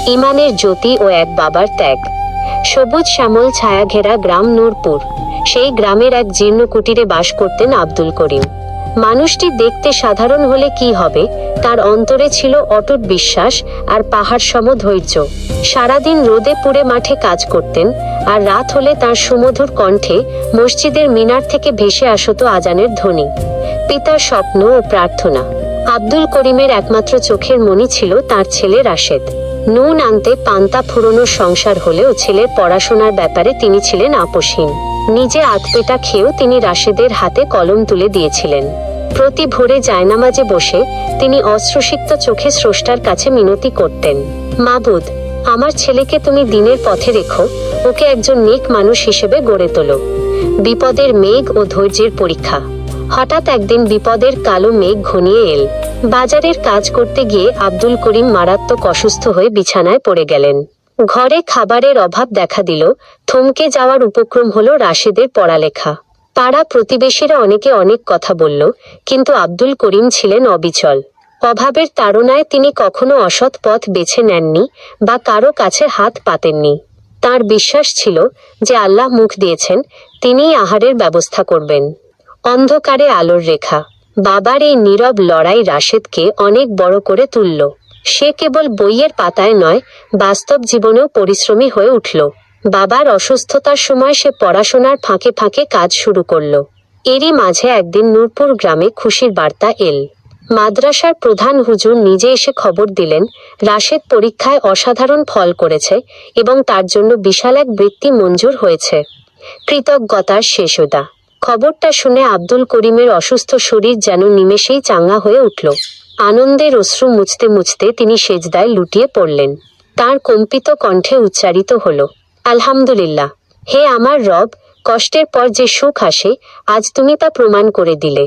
ইমানের জ্যোতি ও এক বাবার ত্যাগ। সবুজ শ্যামল ছায়া ঘেরা গ্রাম নূরপুর। সেই গ্রামের এক জীর্ণ কুটিরে বাস করতেন আব্দুল করিম। মানুষটি দেখতে সাধারণ হলে কি হবে, তার অন্তরে ছিল অটুট বিশ্বাস আর পাহাড় সম ধৈর্য। সারাদিন রোদে পুড়ে মাঠে কাজ করতেন, আর রাত হলে তার সুমধুর কণ্ঠে মসজিদের মিনার থেকে ভেসে আসত আজানের ধ্বনি। পিতার স্বপ্ন ও প্রার্থনা। আব্দুল করিমের একমাত্র চোখের মণি ছিল তার ছেলে রাশেদ। নুন আনতে পান্তা ফুরোনোর সংসার হলেও ছেলের পড়াশোনার ব্যাপারে তিনি ছিলেন আপোষহীন। নিজে আধপেটা খেয়েও তিনি রাশেদের হাতে কলম তুলে দিয়েছিলেন। প্রতি ভোরে জায়নামাজে বসে তিনি অশ্রুসিক্ত চোখে স্রষ্টার কাছে মিনতি করতেন, মাবুদ, আমার ছেলেকে তুমি দিনের পথে রেখো, ওকে একজন নেক মানুষ হিসেবে গড়ে তোলো। বিপদের মেঘ ও ধৈর্যের পরীক্ষা। হঠাৎ একদিন বিপদের কালো মেঘ ঘনিয়ে এল। বাজারের কাজ করতে গিয়ে আব্দুল করিম মারাত্মক অসুস্থ হয়ে বিছানায় পড়ে গেলেন। ঘরে খাবারের অভাব দেখা দিল। থমকে যাওয়ার উপক্রম হলো রাশেদের পড়ালেখা। পাড়া প্রতিবেশীরা অনেকে অনেক কথা বলল, কিন্তু আব্দুল করিম ছিলেন অবিচল। অভাবের তাড়নায় তিনি কখনো অসৎ পথ বেছে নেননি বা কারো কাছে হাত পাতেননি। তার বিশ্বাস ছিল যে আল্লাহ মুখ দিয়েছেন, তিনিই আহারের ব্যবস্থা করবেন। অন্ধকারে আলোর রেখা। বাবার এই নীরব লড়াই রাশেদকে অনেক বড় করে তুলল। সে কেবল বইয়ের পাতায় নয়, বাস্তব জীবনেও পরিশ্রমী হয়ে উঠল। বাবার অসুস্থতার সময় সে পড়াশোনার ফাঁকে ফাঁকে কাজ শুরু করল। এরই মাঝে একদিন নূরপুর গ্রামে খুশির বার্তা এল। মাদ্রাসার প্রধান হুজুর নিজে এসে খবর দিলেন, রাশেদ পরীক্ষায় অসাধারণ ফল করেছে এবং তার জন্য বিশাল এক বৃত্তি মঞ্জুর হয়েছে। কৃতজ্ঞতার শেষোদা। খবরটা শুনে আব্দুল করিমের অসুস্থ শরীর যেন নিমেষেই চাঙ্গা হয়ে উঠল। আনন্দের অশ্রু মুছতে মুছতে তিনি সেজদায় লুটিয়ে পড়লেন। তার কম্পিত কণ্ঠে উচ্চারিত হল, আলহামদুলিল্লাহ, হে আমার রব, কষ্টের পর যে সুখ আসে, আজ তুমি তা প্রমাণ করে দিলে।